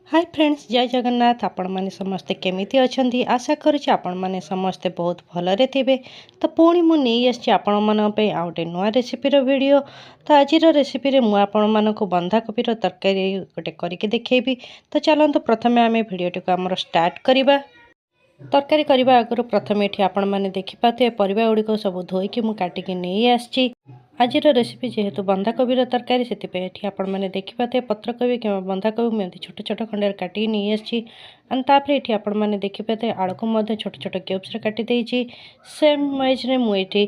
Hi friends, जय जगन्नाथ। आपण माने समस्ते केमिति अछंती? आशा करुछि आपण माने समस्ते बहुत भलरे थिबे। तो पुणी मु नहीं आछि आपण मन पे आ गोटे नुआ रेसिपीर वीडियो। तो आजिर रेसिपी रे मु आपण मानक बंधाकोबीर तरकारी गोटे करके देखैबी। तो चलंतु प्रथमे आमे वीडियोटी को हमर स्टार्ट करिबा। तरकारी करने आगर प्रथम ये आपण मैंने देखिपे परिवा गुड़िक सब धोईकी मु काटिकी नहीं आसी। आज रेसिपी जेहेतु बंधाकोबीर तरकारी से आपण मैंने देखिपे पत्रकोबी कि बंधाकोबी मुझे छोट छोट खंडे काटिकी नहीं आसी। तापर ये आपण मैंने देखिपे आलू को छोट छोट क्यूब्स काटी सेम वाइज मुझे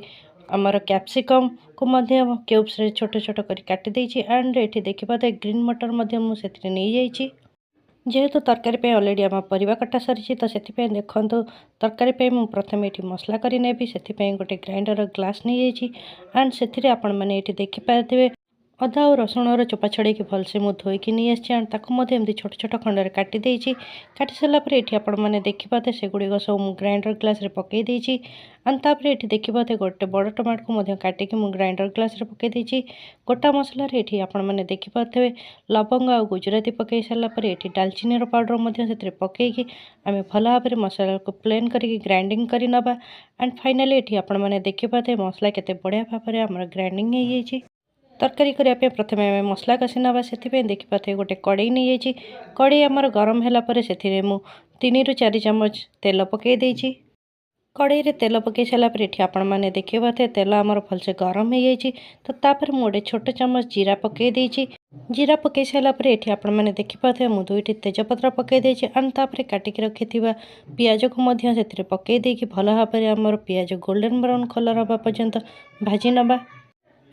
आमर कैप्सिकम को क्यूब्स छोट छोट कर काटी एंड ये देखिपे ग्रीन मटर मुझे नहीं जाइए। जेहेतु तरकारी पे ऑलरेडी आम परिवा कटा सरी तो से देखो तरकारी पे मु प्रथम ये मसला करी से गोटे ग्राइंडर ग्लास नहीं जाइए। एंड से आपण मैंने ये देखिपारे अदा और रसुण चोपा छड़े भलसे मुझे धोईकी नहीं आसी। एंड ताकि छोट छोट खंडे काटी काटी सारापर ये आपण मैंने देखिपाते से गुड़िक सब मुझे ग्राइंडर ग्लास पकई एंड तापर ये देखिपाते गोटे बड़ टमाटो को काटिकी मुझे ग्राइंडर ग्लास पकई गोटा मसला ये आपण मैंने देखिपारे लवंग आ गुजराती पकई सारापर ये डालचीनी पाउडर से पकईकी आम भल भाव में मसला को प्लेन करके ग्राइंडिंग कर नवा। एंड फाइनाली ये आपण मैंने देखिपाते मसला केते बढ़िया भाव में आम ग्राइंडिंग हो जाइए। तरकारी करने प्रथम आम मसला कषि नवा से देखिपाते गोटे कड़ई नहीं जाइए। कड़ई आमर गरम है से 3 ରୁ 4 ଚାମच तेल पकई देइछि। कड़ई रे तेल पकई सारापर ये आपण मैंने देखिपाते तेल आमर भलसे गरम हो जाइए। तो तापर मुझे छोट चामच जीरा पकई देइछि। जीरा पकई सारापर ये आपण मैंने देखिपाते मु 2टी तेजपत्र पकई देइछि। एंड तापर काटिकी रखिथिबा पियाज को से पकई देइछि भल भाव में आमर पियाज गोल्डन ब्राउन कलर हवा पर्यंत भाजी नवा।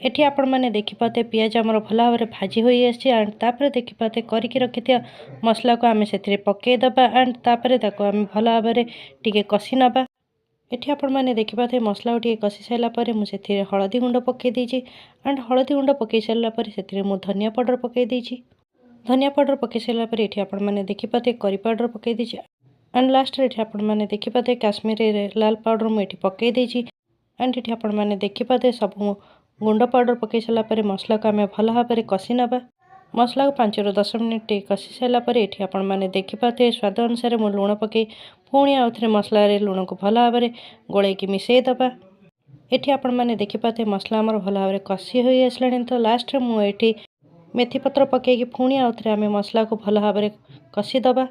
एठी आपण मैंने देखिपाते पियाज आमर भल भाव में भाजी हो आसपर देखिपाते करके रखि मसला को आम से पकईदबा। एंड तापर आम भल भाव में टिके कषि नवा। एठी आपण मैंने देखिपाते मसला टी कषि सारापर मुझे हलदी गुंड पकई देइछि। एंड हलदी गुंड पकई सारापर से धनिया पाउडर पकई देइछि। धनिया पाउडर पकई सारापर ये आपण मैंने देखिपाते करी पाउडर पकई देइछि। एंड लास्ट ये आपण मैंने देखिपाते काश्मीरी लाल पाउडर मुझे पकई देइछि। एंड ये आपण मैंने देखिपाते सब गुंड पाउडर पकई सारापर मसला को आम भल भाव में कषि नवा। मसला को 5 ରୁ 10 मिनिट कषि सारापर ये आपण मैंने देखिपाते स्वाद अनुसार मु लुण पकई पुणी आउ थे मसला लुण को भल भाव में गोलैकी मिसईदबा। ये आपण मैंने देखिपाते मसला आमर भल भाव में कषि हो आसला। तो लास्ट मुझे मेथी पत्र पकईकी पुणी आउ थे आम मसला को भल भाव में कषिदबा।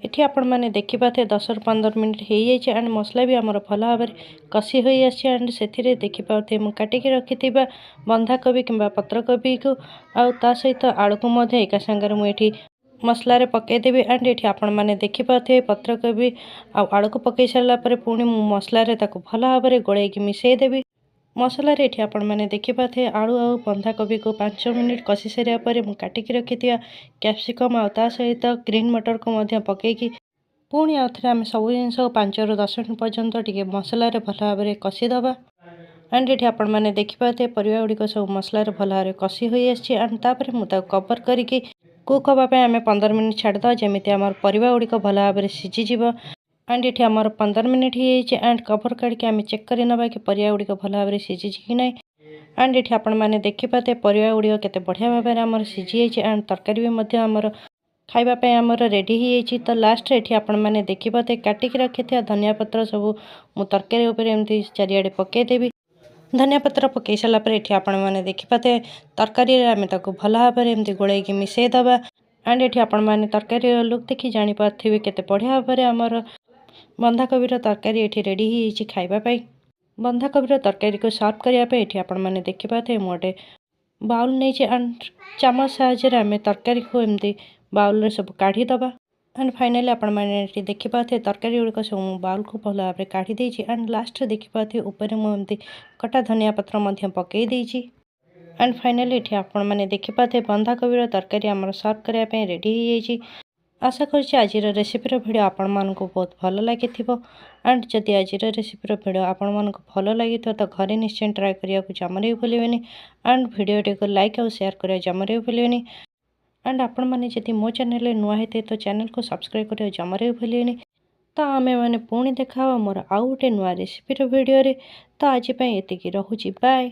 ये आपण मैंने देखिपाते 10 ରୁ 15 मिनिट हो जाइए। एंड मसला भी आमर भल भाव में कषि हो आसी। एंड से देखिपाते मु काटिकी रखिथिबा बंधाकोबी किंबा पत्रकोबी को आ सहित आलू को एका सांगे मुझे मसला रे पकईदेवी। एंड ये आपण मैंने देखिपाते पत्रकोबी आलू को पकई सारापर पुणी मसला रे ताको भल भाव में गोलैकी मिसईदेवी। मसला रे आपण मैंने देखिपाते आलू आ बंधाकोबी को 5 मिनिट कषि सारापर मु काटिकी रखिथिबा कैप्सिकम आ सहित ग्रीन मटर को पकईकी पुणी आउ थे आम सब जिन 5 ରୁ 10 मिनिट पर्यंत टिके मसला रे भल भाव में कषिदबा। एंड ये आपण मैंने देखिपाते परिवा गुड़िक सब मसला भल भाव में कषि हो आसी। एंड तापर मुझे कवर करके कुक हाँपाई आम 15 मिनिट छाड़द जमी आम परिवा गुड़िक भल भाव में सीझीज। एंड ये आमर 15 मिनिट हो जाइए। एंड कवर करके आम चेक कर नवा कि परिवा गुड़िक भल भाव में सीझी कि ना। एंड ये आपण मैंने देखिपाते परिवा गुड़िक केते बढ़िया भाव में आमर सीझी जाइए। एंड तरकारी भी आमर खाइबापी आमर रेडी हो जाइए। तो लास्ट ये आपण मैंने देखिपाते काटिकी रखि धनिया पत्र सब मु तरकारी उपर एमती चारिआडे पकईदेवी। धनिया पत्र पकई सारापर ये आपण मैंने देखिपाते तरकारी आम भल भाव में एमती गोलैकी मिसईदबा। एंड ये आपण मैंने तरकारी लुक देखी जानीपारे केते बढ़िया भाव में आमर बंधाकोबीर तरकारी ये रेडी हो खाइबापी। बंधाकोबीर तरकारी को सर्व करने ये आपण मैंने देखिपाते मोटे बाउल नहीं। एंड चामच साहाय्य आम तरकारी को एमती बाउल सब काढ़ीदबा। एंड फाइनाली आपण मैंने देखिपाते तरकारी गुड़िक सब बाउल को भल भाव में काढ़ी देइछि। एंड लास्ट देखिपाते ऊपर मुझे कटा धनिया पत्र पकई देइछि। एंड फाइनाली ये आपण मैंने देखिपाते बंधाकोबीर तरकारी आमर सर्व करने रेडी हो जाइए। आशा करुँच आज रेसिपीर भिडियो आपण मानक बहुत भल लगी। एंड जदि आज रेसिपीर भिडियो आपण मानक भल लगी तो घरे निश्चय ट्राए करने को जमारे भी भूलें। एंड भिडियो को लाइक और शेयर करने जमारे भी भूलें। एंड आपण मैंने जदि मो चैनल नुआ होते तो चैनल को सब्सक्राइब करने जमारे भी भूलें। तो आमे मैंने पुणी देखा मोर आउ गोटे नुआ रेसिपीर भिडियो। तो आज एतिकी रहुछि, बाय।